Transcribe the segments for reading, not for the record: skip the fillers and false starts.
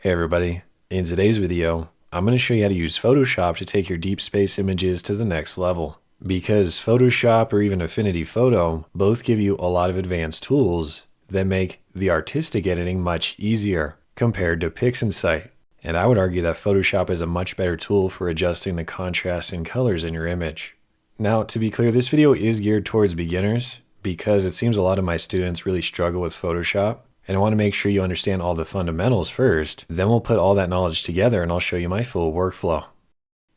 Hey everybody, in today's video, I'm going to show you how to use Photoshop to take your deep space images to the next level. Because Photoshop or even Affinity Photo both give you a lot of advanced tools that make the artistic editing much easier compared to PixInsight. And I would argue that Photoshop is a much better tool for adjusting the contrast and colors in your image. Now, to be clear, this video is geared towards beginners because it seems a lot of my students really struggle with Photoshop. And I want to make sure you understand all the fundamentals first, then we'll put all that knowledge together and I'll show you my full workflow.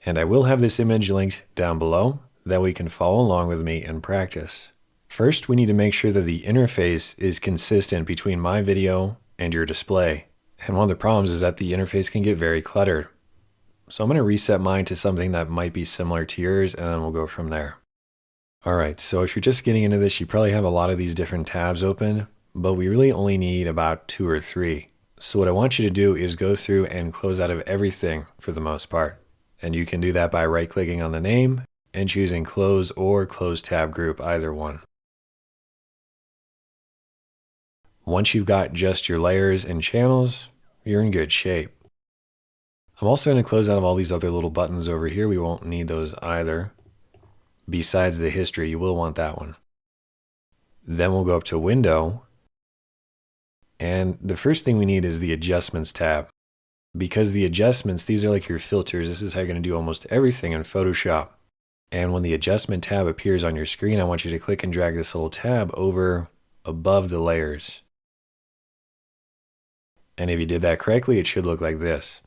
And I will have this image linked down below, that way you can follow along with me and practice. First, we need to make sure that the interface is consistent between my video and your display. And one of the problems is that the interface can get very cluttered. So I'm going to reset mine to something that might be similar to yours and then we'll go from there. Alright, so if you're just getting into this, you probably have a lot of these different tabs open. But we really only need about 2 or 3. So what I want you to do is go through and close out of everything for the most part. And you can do that by right-clicking on the name and choosing Close or Close Tab Group, either one. Once you've got just your layers and channels, you're in good shape. I'm also going to close out of all these other little buttons over here. We won't need those either. Besides the history, you will want that one. Then we'll go up to Window. And the first thing we need is the Adjustments tab. Because the adjustments, these are like your filters. This is how you're going to do almost everything in Photoshop. And when the Adjustment tab appears on your screen, I want you to click and drag this little tab over above the layers. And if you did that correctly, it should look like this.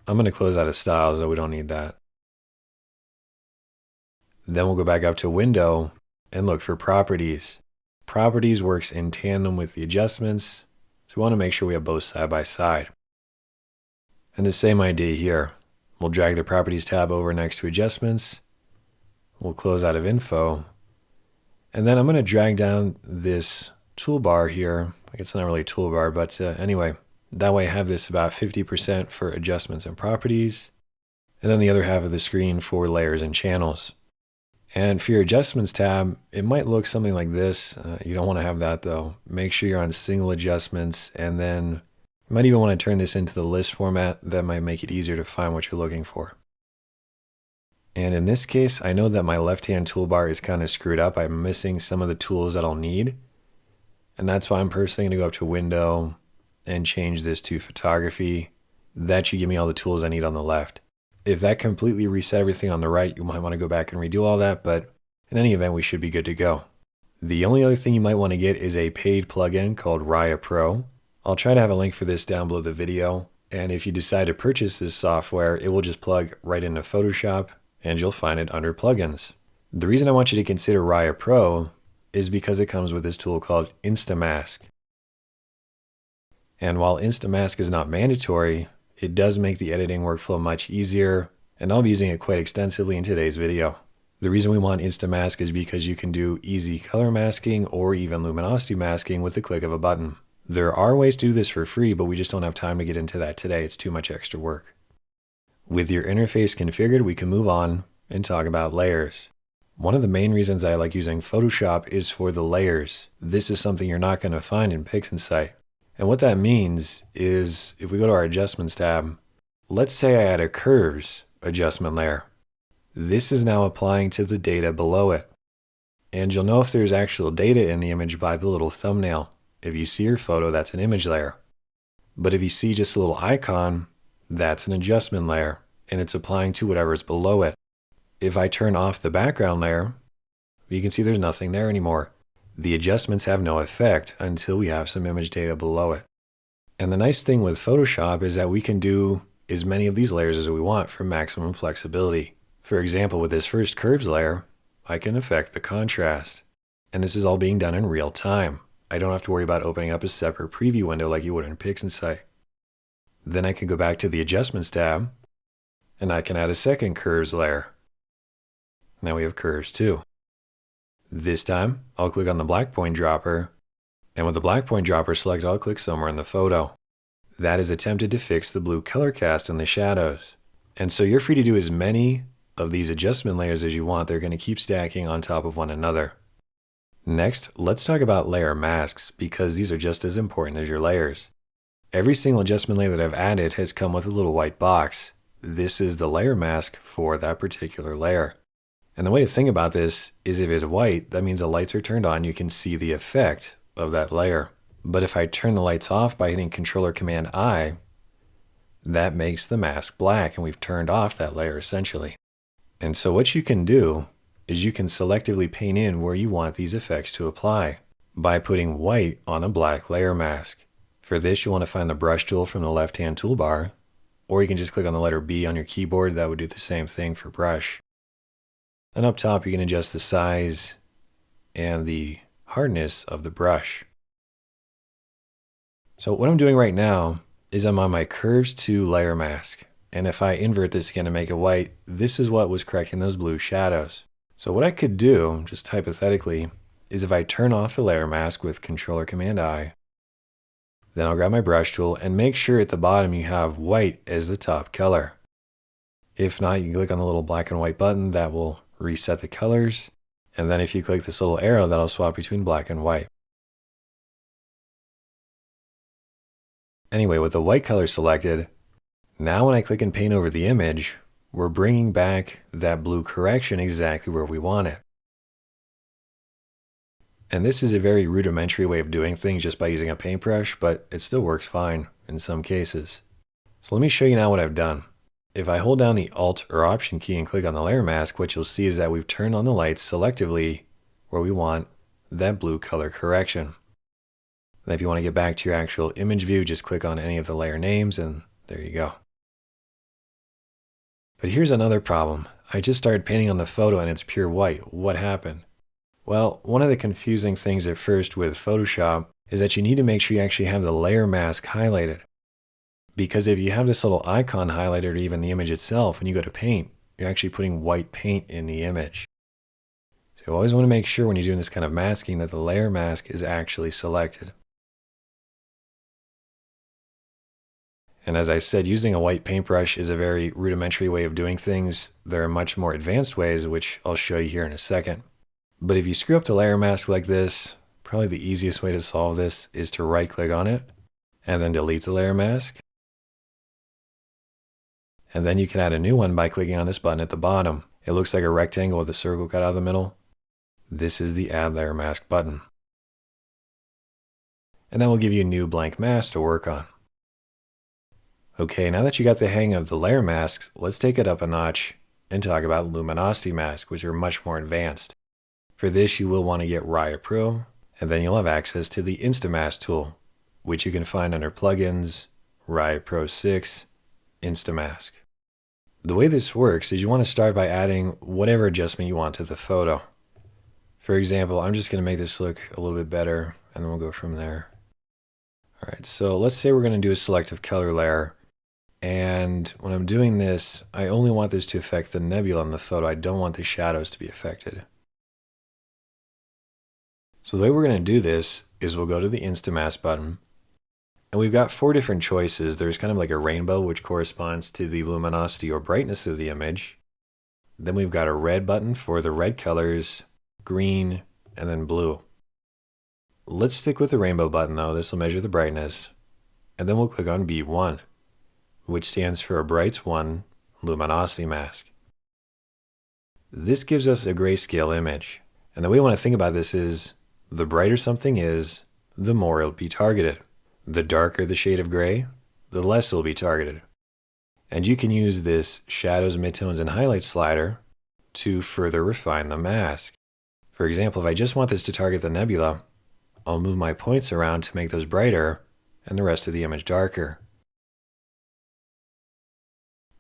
I'm going to close out of styles, though we don't need that. Then we'll go back up to Window and look for Properties. Properties works in tandem with the adjustments, so we want to make sure we have both side by side. And the same idea here. We'll drag the Properties tab over next to Adjustments. We'll close out of Info. And then I'm going to drag down this toolbar here. I guess it's not really a toolbar, but anyway, that way I have this about 50% for Adjustments and Properties, and then the other half of the screen for layers and channels. And for your Adjustments tab, it might look something like this. You don't want to have that though. Make sure you're on single adjustments, and then you might even want to turn this into the list format. That might make it easier to find what you're looking for. And in this case, I know that my left-hand toolbar is kind of screwed up. I'm missing some of the tools that I'll need. And that's why I'm personally going to go up to Window and change this to Photography. That should give me all the tools I need on the left. If that completely reset everything on the right, you might want to go back and redo all that, but in any event, we should be good to go. The only other thing you might want to get is a paid plugin called Raya Pro. I'll try to have a link for this down below the video, and if you decide to purchase this software, it will just plug right into Photoshop, and you'll find it under Plugins. The reason I want you to consider Raya Pro is because it comes with this tool called Instamask. And while Instamask is not mandatory, it does make the editing workflow much easier, and I'll be using it quite extensively in today's video. The reason we want Instamask is because you can do easy color masking or even luminosity masking with the click of a button. There are ways to do this for free, but we just don't have time to get into that today. It's too much extra work. With your interface configured, we can move on and talk about layers. One of the main reasons I like using Photoshop is for the layers. This is something you're not going to find in PixInsight. And what that means is, if we go to our Adjustments tab, let's say I add a Curves adjustment layer. This is now applying to the data below it. And you'll know if there's actual data in the image by the little thumbnail. If you see your photo, that's an image layer. But if you see just a little icon, that's an adjustment layer, and it's applying to whatever's below it. If I turn off the background layer, you can see there's nothing there anymore. The adjustments have no effect until we have some image data below it. And the nice thing with Photoshop is that we can do as many of these layers as we want for maximum flexibility. For example, with this first curves layer, I can affect the contrast. And this is all being done in real time. I don't have to worry about opening up a separate preview window like you would in PixInsight. Then I can go back to the Adjustments tab, and I can add a second curves layer. Now we have curves too. This time, I'll click on the black point dropper, and with the black point dropper selected, I'll click somewhere in the photo. That is attempted to fix the blue color cast in the shadows. And so you're free to do as many of these adjustment layers as you want. They're going to keep stacking on top of one another. Next, let's talk about layer masks, because these are just as important as your layers. Every single adjustment layer that I've added has come with a little white box. This is the layer mask for that particular layer. And the way to think about this is if it's white, that means the lights are turned on, you can see the effect of that layer. But if I turn the lights off by hitting Controller Command I, that makes the mask black and we've turned off that layer essentially. And so what you can do is you can selectively paint in where you want these effects to apply by putting white on a black layer mask. For this, you want to find the brush tool from the left-hand toolbar, or you can just click on the letter B on your keyboard. That would do the same thing for brush. And up top, you can adjust the size and the hardness of the brush. So what I'm doing right now is I'm on my Curves 2 layer mask. And if I invert this again to make it white, this is what was correcting those blue shadows. So what I could do, just hypothetically, is if I turn off the layer mask with Controller Command I, then I'll grab my brush tool and make sure at the bottom you have white as the top color. If not, you can click on the little black and white button that will reset the colors. And then if you click this little arrow, that'll swap between black and white. Anyway, with the white color selected, now when I click and paint over the image, we're bringing back that blue correction exactly where we want it. And this is a very rudimentary way of doing things just by using a paintbrush, but it still works fine in some cases. So let me show you now what I've done. If I hold down the Alt or Option key and click on the layer mask, what you'll see is that we've turned on the lights selectively where we want that blue color correction. Then if you want to get back to your actual image view, just click on any of the layer names and there you go. But here's another problem. I just started painting on the photo and it's pure white. What happened? Well, one of the confusing things at first with Photoshop is that you need to make sure you actually have the layer mask highlighted. Because if you have this little icon highlighted or even the image itself and you go to paint, you're actually putting white paint in the image. So you always want to make sure when you're doing this kind of masking that the layer mask is actually selected. And as I said, using a white paintbrush is a very rudimentary way of doing things. There are much more advanced ways, which I'll show you here in a second. But if you screw up the layer mask like this, probably the easiest way to solve this is to right-click on it and then delete the layer mask. And then you can add a new one by clicking on this button at the bottom. It looks like a rectangle with a circle cut out of the middle. This is the Add Layer Mask button. And that will give you a new blank mask to work on. Okay, now that you got the hang of the layer masks, let's take it up a notch and talk about Luminosity Masks, which are much more advanced. For this, you will want to get Raya Pro, and then you'll have access to the Instamask tool, which you can find under Plugins, Raya Pro 6, Instamask. The way this works is you want to start by adding whatever adjustment you want to the photo. For example, I'm just going to make this look a little bit better, and then we'll go from there. All right, so let's say we're going to do a selective color layer. And when I'm doing this, I only want this to affect the nebula in the photo. I don't want the shadows to be affected. So the way we're going to do this is we'll go to the Instamask button. And we've got 4 different choices. There's kind of like a rainbow, which corresponds to the luminosity or brightness of the image. Then we've got a red button for the red colors, green, and then blue. Let's stick with the rainbow button though. This will measure the brightness. And then we'll click on B1, which stands for a Brights 1 Luminosity Mask. This gives us a grayscale image. And the way we want to think about this is, the brighter something is, the more it'll be targeted. The darker the shade of gray, the less it'll be targeted. And you can use this shadows, midtones, and highlights slider to further refine the mask. For example, if I just want this to target the nebula, I'll move my points around to make those brighter and the rest of the image darker.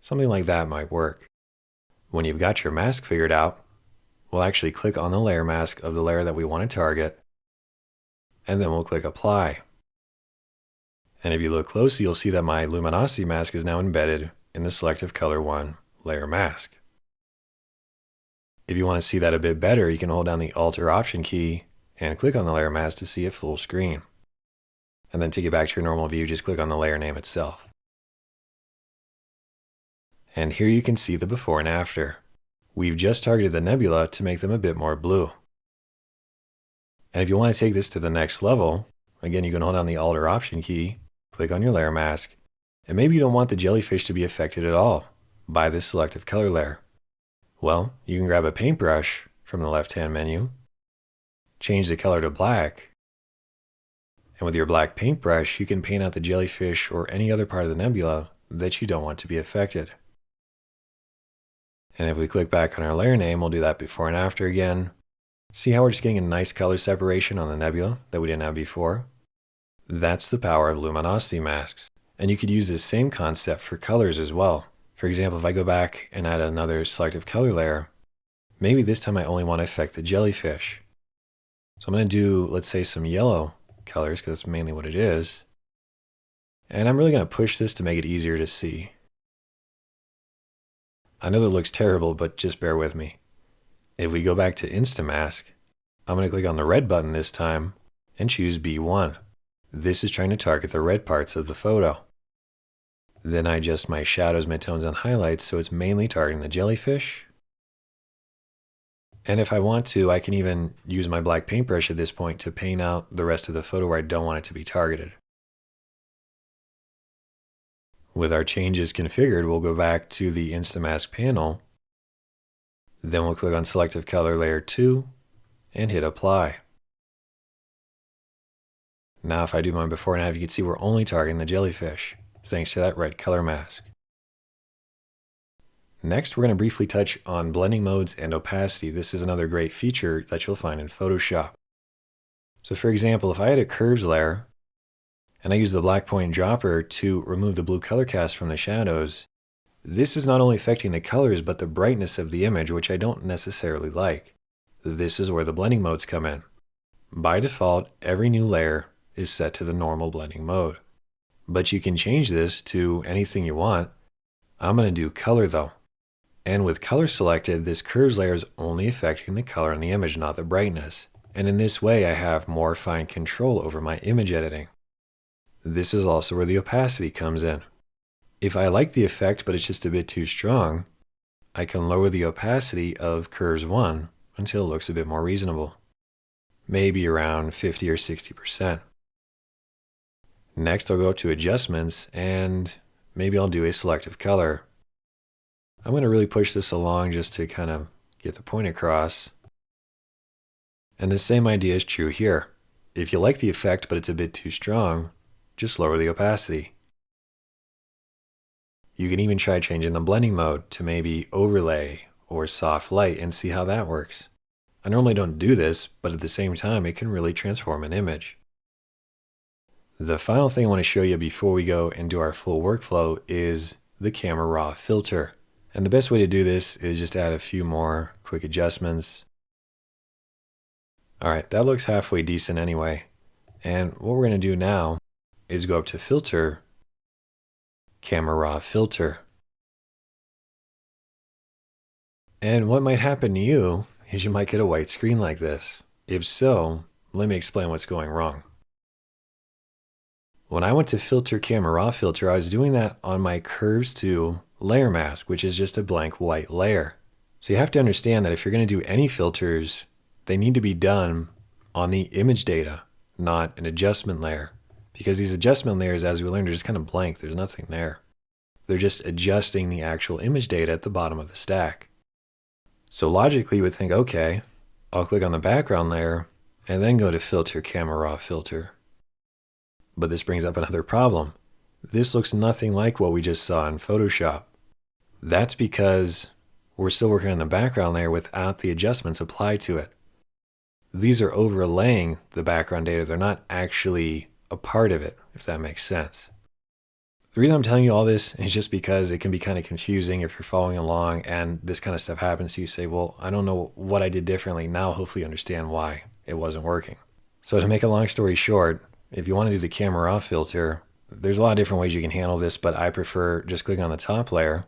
Something like that might work. When you've got your mask figured out, we'll actually click on the layer mask of the layer that we want to target, and then we'll click Apply. And if you look closely, you'll see that my Luminosity Mask is now embedded in the Selective Color 1 layer mask. If you want to see that a bit better, you can hold down the Alt or Option key and click on the layer mask to see it full screen. And then to get back to your normal view, just click on the layer name itself. And here you can see the before and after. We've just targeted the nebula to make them a bit more blue. And if you want to take this to the next level, again, you can hold down the Alt or Option key click on your layer mask, and maybe you don't want the jellyfish to be affected at all by this selective color layer. Well, you can grab a paintbrush from the left-hand menu, change the color to black, and with your black paintbrush, you can paint out the jellyfish or any other part of the nebula that you don't want to be affected. And if we click back on our layer name, we'll do that before and after again. See how we're just getting a nice color separation on the nebula that we didn't have before? That's the power of luminosity masks. And you could use this same concept for colors as well. For example, if I go back and add another selective color layer, maybe this time I only want to affect the jellyfish. So I'm going to do, let's say, some yellow colors, because that's mainly what it is. And I'm really going to push this to make it easier to see. I know that looks terrible, but just bear with me. If we go back to Instamask, I'm going to click on the red button this time and choose B1. This is trying to target the red parts of the photo. Then I adjust my shadows, midtones, and highlights so it's mainly targeting the jellyfish. And if I want to, I can even use my black paintbrush at this point to paint out the rest of the photo where I don't want it to be targeted. With our changes configured, we'll go back to the Instamask panel. Then we'll click on Selective Color Layer 2 and hit Apply. Now if I do my before and after, you can see we're only targeting the jellyfish, thanks to that red color mask. Next, we're going to briefly touch on blending modes and opacity. This is another great feature that you'll find in Photoshop. So for example, if I had a curves layer, and I use the black point dropper to remove the blue color cast from the shadows, this is not only affecting the colors, but the brightness of the image, which I don't necessarily like. This is where the blending modes come in. By default, every new layer is set to the normal blending mode. But you can change this to anything you want. I'm going to do color though. And with color selected, this curves layer is only affecting the color in the image, not the brightness. And in this way, I have more fine control over my image editing. This is also where the opacity comes in. If I like the effect, but it's just a bit too strong, I can lower the opacity of curves 1 until it looks a bit more reasonable. Maybe around 50 or 60%. Next, I'll go up to adjustments and maybe I'll do a selective color. I'm going to really push this along just to kind of get the point across. And the same idea is true here. If you like the effect, but it's a bit too strong, just lower the opacity. You can even try changing the blending mode to maybe overlay or soft light and see how that works. I normally don't do this, but at the same time, it can really transform an image. The final thing I want to show you before we go and do our full workflow is the Camera Raw filter. And the best way to do this is just add a few more quick adjustments. All right, that looks halfway decent anyway. And what we're going to do now is go up to Filter, Camera Raw Filter. And what might happen to you is you might get a white screen like this. If so, let me explain what's going wrong. When I went to Filter Camera Raw Filter, I was doing that on my Curves 2 layer mask, which is just a blank white layer. So you have to understand that if you're going to do any filters, they need to be done on the image data, not an adjustment layer. Because these adjustment layers, as we learned, are just kind of blank. There's nothing there. They're just adjusting the actual image data at the bottom of the stack. So logically, you would think, okay, I'll click on the background layer and then go to Filter Camera Raw Filter. But this brings up another problem. This looks nothing like what we just saw in Photoshop. That's because we're still working on the background layer without the adjustments applied to it. These are overlaying the background data. They're not actually a part of it, if that makes sense. The reason I'm telling you all this is just because it can be kind of confusing if you're following along and this kind of stuff happens. So you say, well, I don't know what I did differently. Now hopefully you understand why it wasn't working. So to make a long story short, if you want to do the Camera Raw filter, there's a lot of different ways you can handle this, but I prefer just clicking on the top layer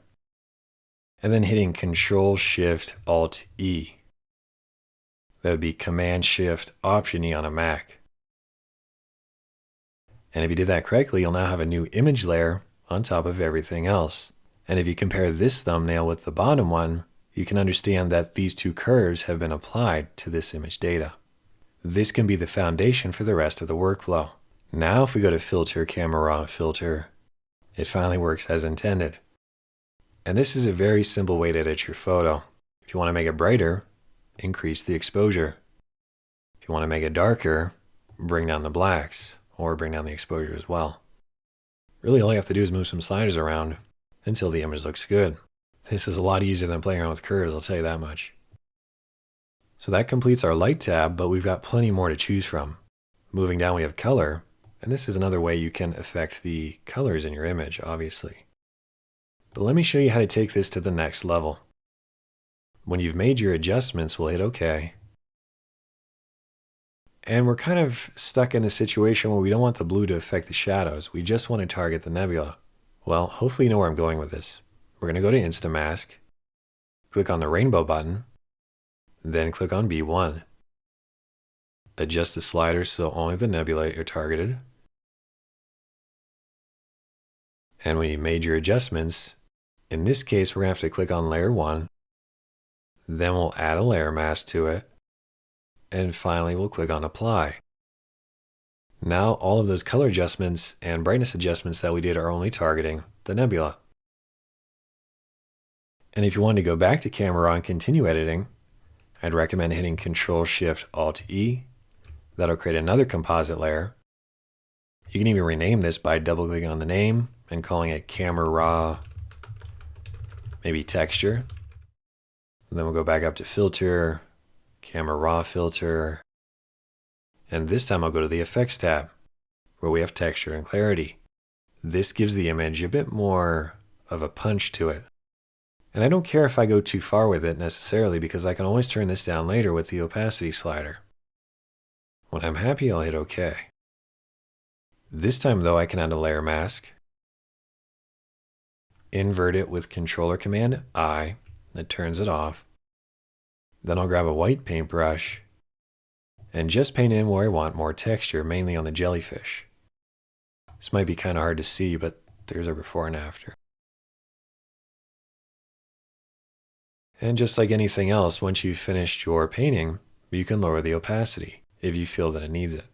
and then hitting Control-Shift-Alt-E. That would be Command-Shift-Option-E on a Mac. And if you did that correctly, you'll now have a new image layer on top of everything else. And if you compare this thumbnail with the bottom one, you can understand that these two curves have been applied to this image data. This can be the foundation for the rest of the workflow. Now if we go to Filter, Camera Raw, Filter, it finally works as intended. And this is a very simple way to edit your photo. If you want to make it brighter, increase the exposure. If you want to make it darker, bring down the blacks, or bring down the exposure as well. Really, all you have to do is move some sliders around until the image looks good. This is a lot easier than playing around with curves, I'll tell you that much. So that completes our light tab, but we've got plenty more to choose from. Moving down, we have color, and this is another way you can affect the colors in your image, obviously. But let me show you how to take this to the next level. When you've made your adjustments, we'll hit OK. And we're kind of stuck in a situation where we don't want the blue to affect the shadows. We just want to target the nebula. Well, hopefully you know where I'm going with this. We're going to go to Instant Mask, click on the rainbow button, then click on B1. Adjust the sliders so only the nebula are targeted. And when you made your adjustments, in this case, we're going to have to click on Layer 1. Then we'll add a layer mask to it. And finally, we'll click on Apply. Now, all of those color adjustments and brightness adjustments that we did are only targeting the nebula. And if you want to go back to Camera Raw and continue editing, I'd recommend hitting Control-Shift-Alt-E. That'll create another composite layer. You can even rename this by double-clicking on the name and calling it Camera Raw, maybe Texture. And then we'll go back up to Filter, Camera Raw Filter, and this time I'll go to the Effects tab, where we have Texture and Clarity. This gives the image a bit more of a punch to it. And I don't care if I go too far with it necessarily, because I can always turn this down later with the opacity slider. When I'm happy, I'll hit OK. This time though, I can add a layer mask, invert it with Controller Command I, that turns it off. Then I'll grab a white paintbrush and just paint in where I want more texture, mainly on the jellyfish. This might be kind of hard to see, but there's our before and after. And just like anything else, once you've finished your painting, you can lower the opacity if you feel that it needs it.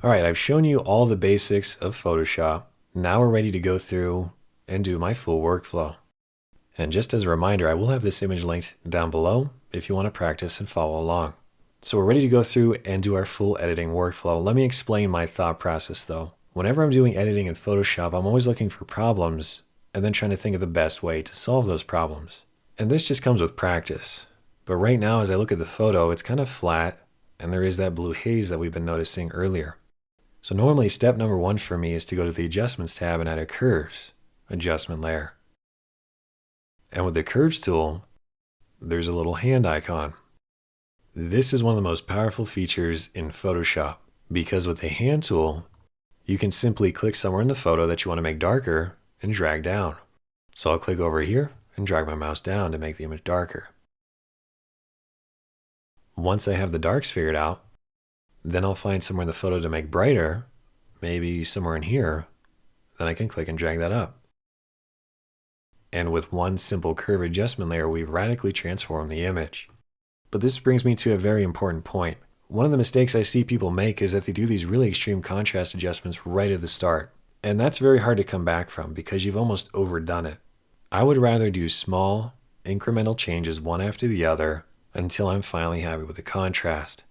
All right, I've shown you all the basics of Photoshop. Now we're ready to go through and do my full workflow. And just as a reminder, I will have this image linked down below if you want to practice and follow along. So we're ready to go through and do our full editing workflow. Let me explain my thought process though. Whenever I'm doing editing in Photoshop, I'm always looking for problems and then trying to think of the best way to solve those problems. And this just comes with practice. But right now, as I look at the photo, it's kind of flat and there is that blue haze that we've been noticing earlier. So normally step number 1 for me is to go to the Adjustments tab and add a Curves adjustment layer. And with the Curves tool, there's a little hand icon. This is one of the most powerful features in Photoshop, because with the hand tool, you can simply click somewhere in the photo that you want to make darker and drag down. So I'll click over here and drag my mouse down to make the image darker. Once I have the darks figured out, then I'll find somewhere in the photo to make brighter, maybe somewhere in here, then I can click and drag that up. And with one simple curve adjustment layer, we've radically transformed the image. But this brings me to a very important point. One of the mistakes I see people make is that they do these really extreme contrast adjustments right at the start. And that's very hard to come back from because you've almost overdone it. I would rather do small, incremental changes one after the other until I'm finally happy with the contrast.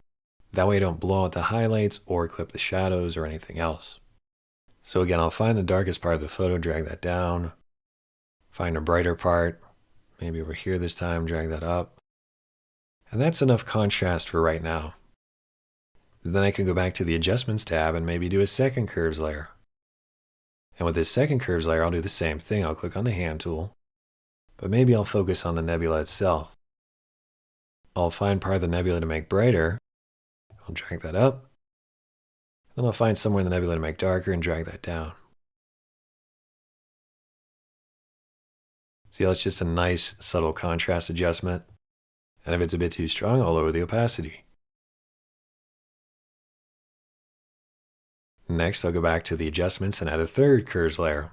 That way I don't blow out the highlights or clip the shadows or anything else. So again, I'll find the darkest part of the photo, drag that down. Find a brighter part, maybe over here this time, drag that up. And that's enough contrast for right now. Then I can go back to the Adjustments tab and maybe do a second curves layer. And with this second curves layer, I'll do the same thing. I'll click on the hand tool, but maybe I'll focus on the nebula itself. I'll find part of the nebula to make brighter. I'll drag that up. Then I'll find somewhere in the nebula to make darker and drag that down. See, that's just a nice, subtle contrast adjustment. And if it's a bit too strong, I'll lower the opacity. Next, I'll go back to the adjustments and add a third curves layer.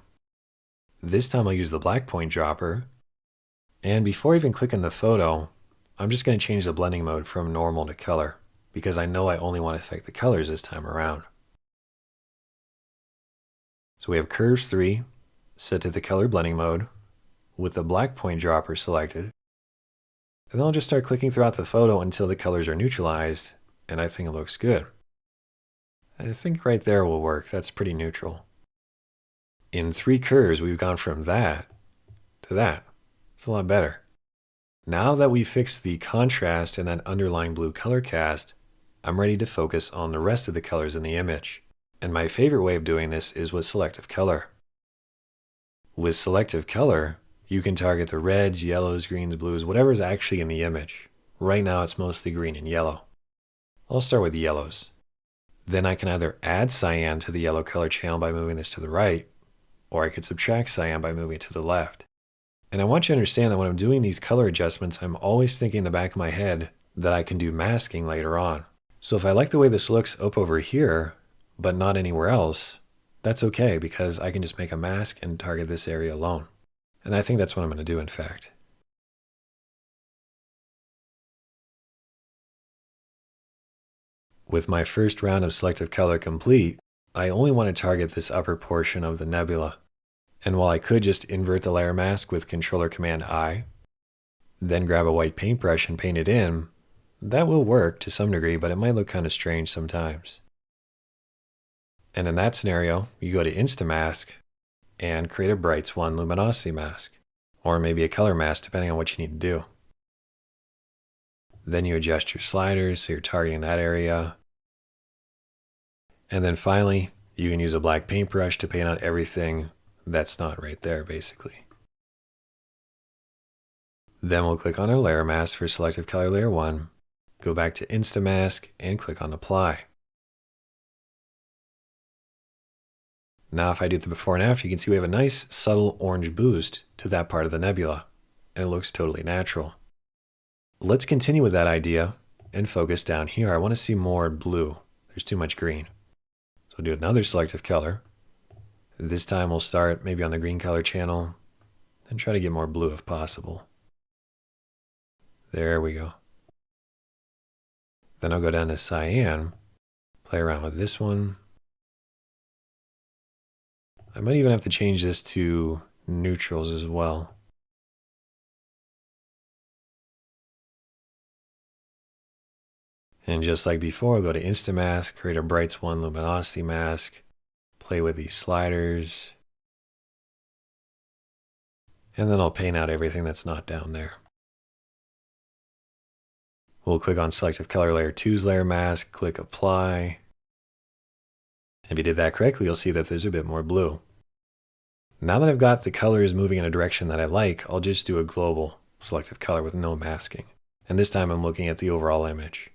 This time I'll use the black point dropper. And before I even click on the photo, I'm just going to change the blending mode from normal to color. because I know I only want to affect the colors this time around. So we have curves 3 set to the color blending mode with the black point dropper selected. And then I'll just start clicking throughout the photo until the colors are neutralized, and I think it looks good. I think right there will work. That's pretty neutral. In 3 curves, we've gone from that to that. It's a lot better. Now that we've fixed the contrast and that underlying blue color cast, I'm ready to focus on the rest of the colors in the image. And my favorite way of doing this is with selective color. With selective color, you can target the reds, yellows, greens, blues, whatever is actually in the image. Right now it's mostly green and yellow. I'll start with yellows. Then I can either add cyan to the yellow color channel by moving this to the right, or I could subtract cyan by moving it to the left. And I want you to understand that when I'm doing these color adjustments, I'm always thinking in the back of my head that I can do masking later on. So if I like the way this looks up over here, but not anywhere else, that's okay because I can just make a mask and target this area alone. And I think that's what I'm going to do, in fact. With my first round of selective color complete, I only want to target this upper portion of the nebula. And while I could just invert the layer mask with Controller Command I, then grab a white paintbrush and paint it in, that will work to some degree, but it might look kind of strange sometimes. And in that scenario, you go to Instamask and create a Brights 1 Luminosity Mask, or maybe a color mask depending on what you need to do. Then you adjust your sliders so you're targeting that area. And then finally, you can use a black paintbrush to paint on everything that's not right there, basically. Then we'll click on our layer mask for selective color layer 1, go back to Instamask and click on Apply. Now if I do the before and after, you can see we have a nice subtle orange boost to that part of the nebula, and it looks totally natural. Let's continue with that idea and focus down here. I want to see more blue. There's too much green. So we'll do another selective color. This time we'll start maybe on the green color channel and try to get more blue if possible. There we go. Then I'll go down to cyan, play around with this one. I might even have to change this to neutrals as well. And just like before, I'll go to Instamask, create a Brights 1 Luminosity Mask, play with these sliders, and then I'll paint out everything that's not down there. We'll click on Selective Color Layer 2's Layer Mask, click Apply. If you did that correctly, you'll see that there's a bit more blue. Now that I've got the colors moving in a direction that I like, I'll just do a global selective color with no masking. And this time I'm looking at the overall image.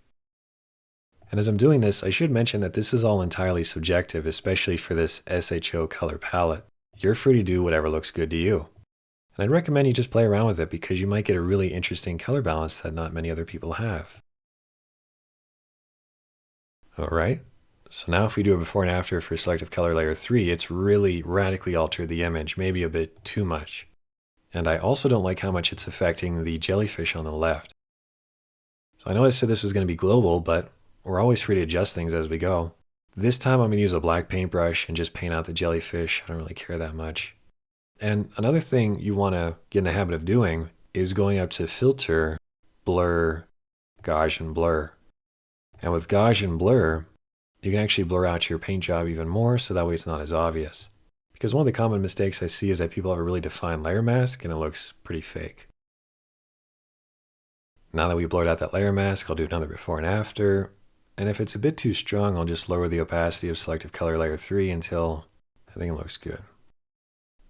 And as I'm doing this, I should mention that this is all entirely subjective, especially for this SHO color palette. You're free to do whatever looks good to you. And I'd recommend you just play around with it because you might get a really interesting color balance that not many other people have. Alright, so now if we do a before and after for selective color layer 3, it's really radically altered the image, maybe a bit too much. And I also don't like how much it's affecting the jellyfish on the left. So I know I said this was going to be global, but we're always free to adjust things as we go. This time I'm going to use a black paintbrush and just paint out the jellyfish. I don't really care that much. And another thing you want to get in the habit of doing is going up to Filter, Blur, Gaussian Blur. And with Gaussian Blur, you can actually blur out your paint job even more so that way it's not as obvious. Because one of the common mistakes I see is that people have a really defined layer mask and it looks pretty fake. Now that we've blurred out that layer mask, I'll do another before and after. And if it's a bit too strong, I'll just lower the opacity of selective color layer 3 until I think it looks good.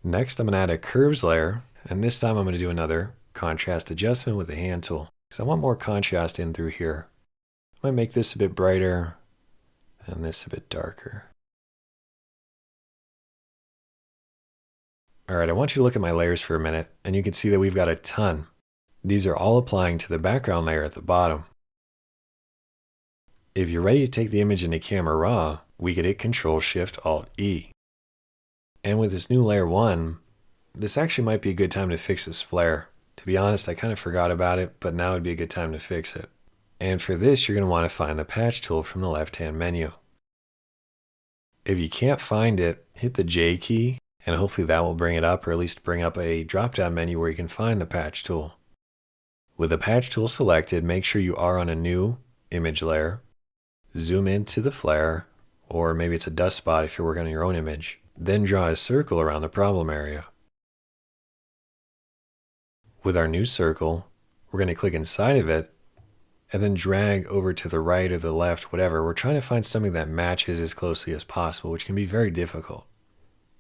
Next, I'm going to add a curves layer, and this time I'm going to do another contrast adjustment with the hand tool, because I want more contrast in through here. I might make this a bit brighter, and this a bit darker. Alright, I want you to look at my layers for a minute, and you can see that we've got a ton. These are all applying to the background layer at the bottom. If you're ready to take the image into Camera Raw, we could hit Ctrl-Shift-Alt-E. And with this new layer 1, this actually might be a good time to fix this flare. To be honest, I kind of forgot about it, but now would be a good time to fix it. And for this, you're going to want to find the patch tool from the left-hand menu. If you can't find it, hit the J key, and hopefully that will bring it up, or at least bring up a drop-down menu where you can find the patch tool. With the patch tool selected, make sure you are on a new image layer. Zoom into the flare, or maybe it's a dust spot if you're working on your own image. Then draw a circle around the problem area. With our new circle, we're going to click inside of it, and then drag over to the right or the left, whatever. We're trying to find something that matches as closely as possible, which can be very difficult.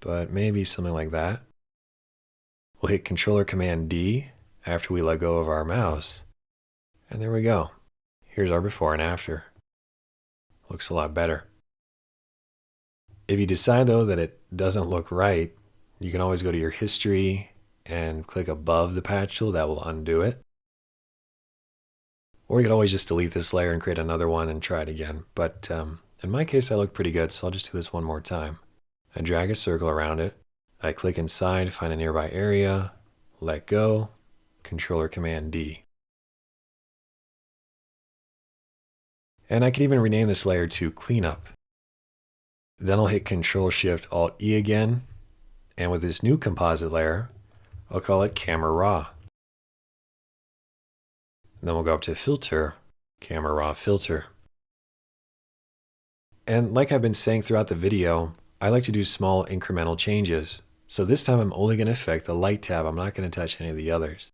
But maybe something like that. We'll hit Controller Command D after we let go of our mouse. And there we go. Here's our before and after. Looks a lot better. If you decide though that it doesn't look right, you can always go to your history and click above the patch tool. That will undo it. Or you could always just delete this layer and create another one and try it again. But in my case, I look pretty good, so I'll just do this one more time. I drag a circle around it. I click inside, find a nearby area, let go, Controller Command D. And I could even rename this layer to Cleanup. Then I'll hit Control Shift Alt E again. And with this new composite layer, I'll call it Camera Raw. Then we'll go up to Filter, Camera Raw Filter. And like I've been saying throughout the video, I like to do small incremental changes. So this time I'm only going to affect the light tab. I'm not going to touch any of the others.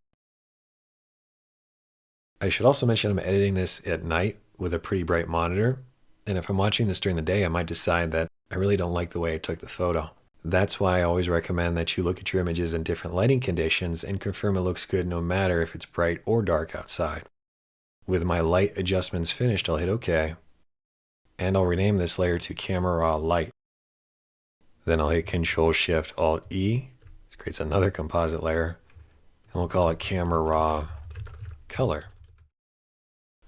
I should also mention I'm editing this at night with a pretty bright monitor. And if I'm watching this during the day, I might decide that I really don't like the way I took the photo. That's why I always recommend that you look at your images in different lighting conditions and confirm it looks good no matter if it's bright or dark outside. With my light adjustments finished, I'll hit OK. And I'll rename this layer to Camera Raw Light. Then I'll hit Control Shift Alt E. This creates another composite layer. And we'll call it Camera Raw Color.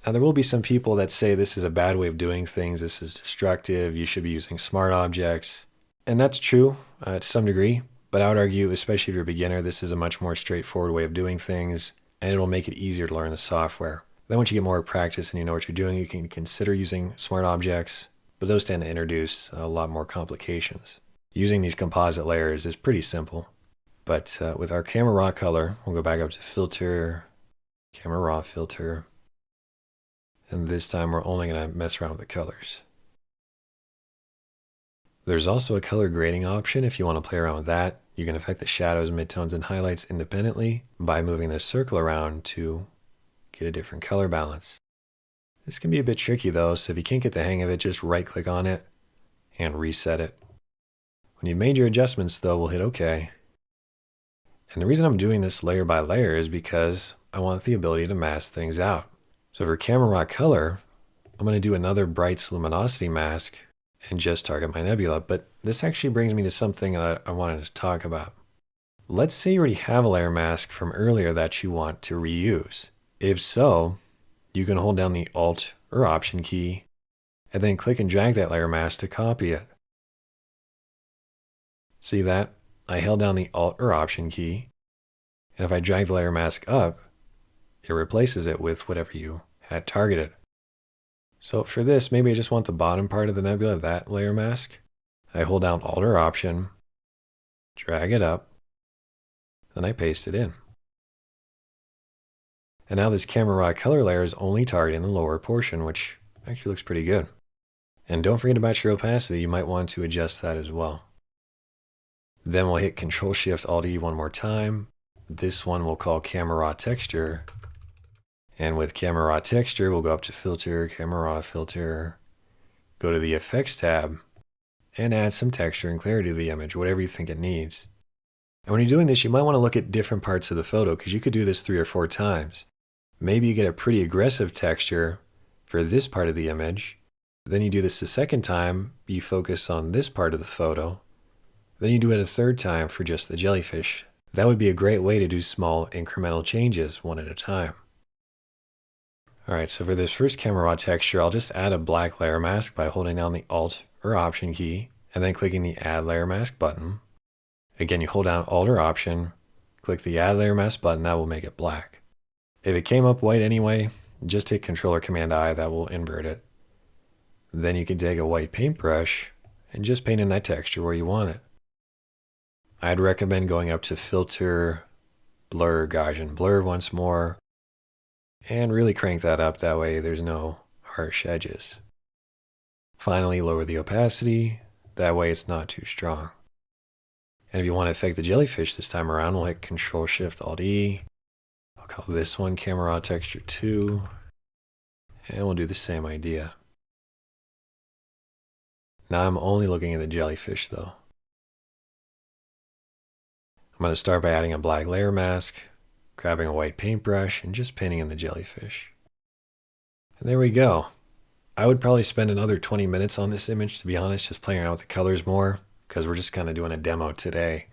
Now there will be some people that say this is a bad way of doing things, this is destructive, you should be using smart objects. And that's true to some degree, but I would argue, especially if you're a beginner, this is a much more straightforward way of doing things, and it'll make it easier to learn the software. Then once you get more practice and you know what you're doing, you can consider using smart objects, but those tend to introduce a lot more complications. Using these composite layers is pretty simple, but with our Camera Raw Color, we'll go back up to Filter, Camera Raw Filter, and this time we're only going to mess around with the colors. There's also a color grading option if you want to play around with that. You can affect the shadows, midtones, and highlights independently by moving the circle around to get a different color balance. This can be a bit tricky though, so if you can't get the hang of it, just right click on it and reset it. When you've made your adjustments though, we'll hit OK. And the reason I'm doing this layer by layer is because I want the ability to mask things out. So for Camera Raw Color, I'm going to do another Bright's Luminosity Mask and just target my nebula, but this actually brings me to something that I wanted to talk about. Let's say you already have a layer mask from earlier that you want to reuse. If so, you can hold down the Alt or Option key and then click and drag that layer mask to copy it. See that? I held down the Alt or Option key, and if I drag the layer mask up, it replaces it with whatever you had targeted. So for this, maybe I just want the bottom part of the nebula, that layer mask. I hold down Alt or Option, drag it up, then I paste it in. And now this Camera Raw Color layer is only targeting the lower portion, which actually looks pretty good. And don't forget about your opacity, you might want to adjust that as well. Then we'll hit Control Shift Alt E one more time. This one we'll call Camera Raw Texture. And with Camera Raw Texture, we'll go up to Filter, Camera Raw Filter, go to the Effects tab, and add some texture and clarity to the image, whatever you think it needs. And when you're doing this, you might want to look at different parts of the photo, because you could do this 3 or 4 times. Maybe you get a pretty aggressive texture for this part of the image. Then you do this the second time, you focus on this part of the photo. Then you do it a third time for just the jellyfish. That would be a great way to do small incremental changes one at a time. Alright, so for this first Camera Raw texture, I'll just add a black layer mask by holding down the Alt or Option key, and then clicking the Add Layer Mask button. Again, you hold down Alt or Option, click the Add Layer Mask button, that will make it black. If it came up white anyway, just hit Control or Command I, that will invert it. Then you can take a white paintbrush and just paint in that texture where you want it. I'd recommend going up to Filter, Blur, Gaussian Blur once more, and really crank that up, that way there's no harsh edges. Finally, lower the opacity, that way it's not too strong. And if you want to affect the jellyfish this time around, we'll hit Control-Shift-Alt-E. I'll call this one Camera Raw Texture 2, and we'll do the same idea. Now I'm only looking at the jellyfish though. I'm going to start by adding a black layer mask, grabbing a white paintbrush, and just painting in the jellyfish. And there we go. I would probably spend another 20 minutes on this image, to be honest, just playing around with the colors more, because we're just kind of doing a demo today.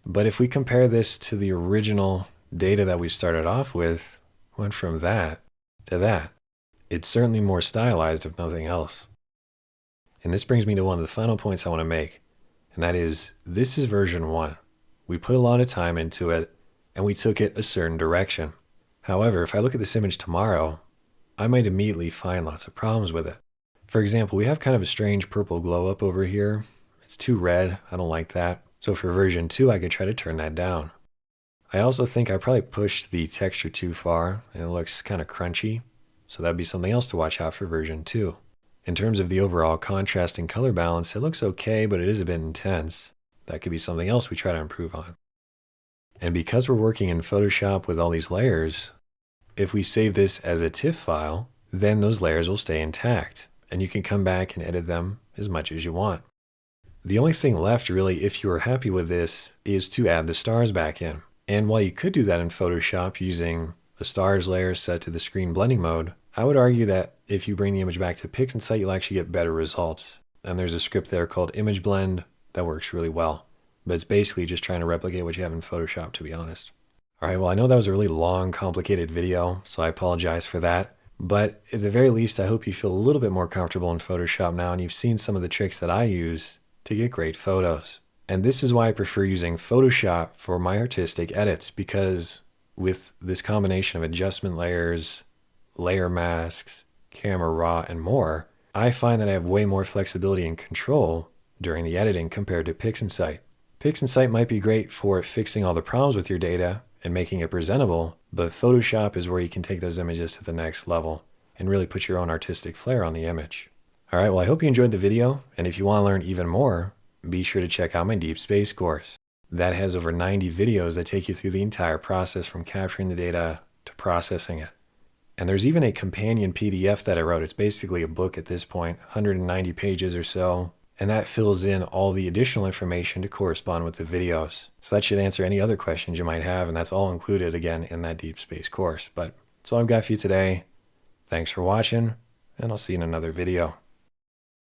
But if we compare this to the original data that we started off with, went from that to that, it's certainly more stylized if nothing else. And this brings me to one of the final points I want to make, and that is, this is version 1. We put a lot of time into it, and we took it a certain direction. However, if I look at this image tomorrow, I might immediately find lots of problems with it. For example, we have kind of a strange purple glow up over here. It's too red, I don't like that. So for version 2, I could try to turn that down. I also think I probably pushed the texture too far, and it looks kind of crunchy. So that'd be something else to watch out for version 2. In terms of the overall contrast and color balance, it looks okay, but it is a bit intense. That could be something else we try to improve on. And because we're working in Photoshop with all these layers, if we save this as a TIFF file, then those layers will stay intact, and you can come back and edit them as much as you want. The only thing left, really, if you are happy with this, is to add the stars back in. And while you could do that in Photoshop using the stars layer set to the screen blending mode, I would argue that if you bring the image back to PixInsight, you'll actually get better results. And there's a script there called Image Blend that works really well. But it's basically just trying to replicate what you have in Photoshop, to be honest. All right, well, I know that was a really long, complicated video, so I apologize for that. But at the very least, I hope you feel a little bit more comfortable in Photoshop now, and you've seen some of the tricks that I use to get great photos. And this is why I prefer using Photoshop for my artistic edits, because with this combination of adjustment layers, layer masks, camera raw, and more, I find that I have way more flexibility and control during the editing compared to PixInsight. PixInsight might be great for fixing all the problems with your data and making it presentable, but Photoshop is where you can take those images to the next level and really put your own artistic flair on the image. All right, well, I hope you enjoyed the video, and if you want to learn even more, be sure to check out my Deep Space course. That has over 90 videos that take you through the entire process from capturing the data to processing it. And there's even a companion PDF that I wrote. It's basically a book at this point, 190 pages or so, and that fills in all the additional information to correspond with the videos. So that should answer any other questions you might have, and that's all included, again, in that Deep Space course. But that's all I've got for you today. Thanks for watching, and I'll see you in another video.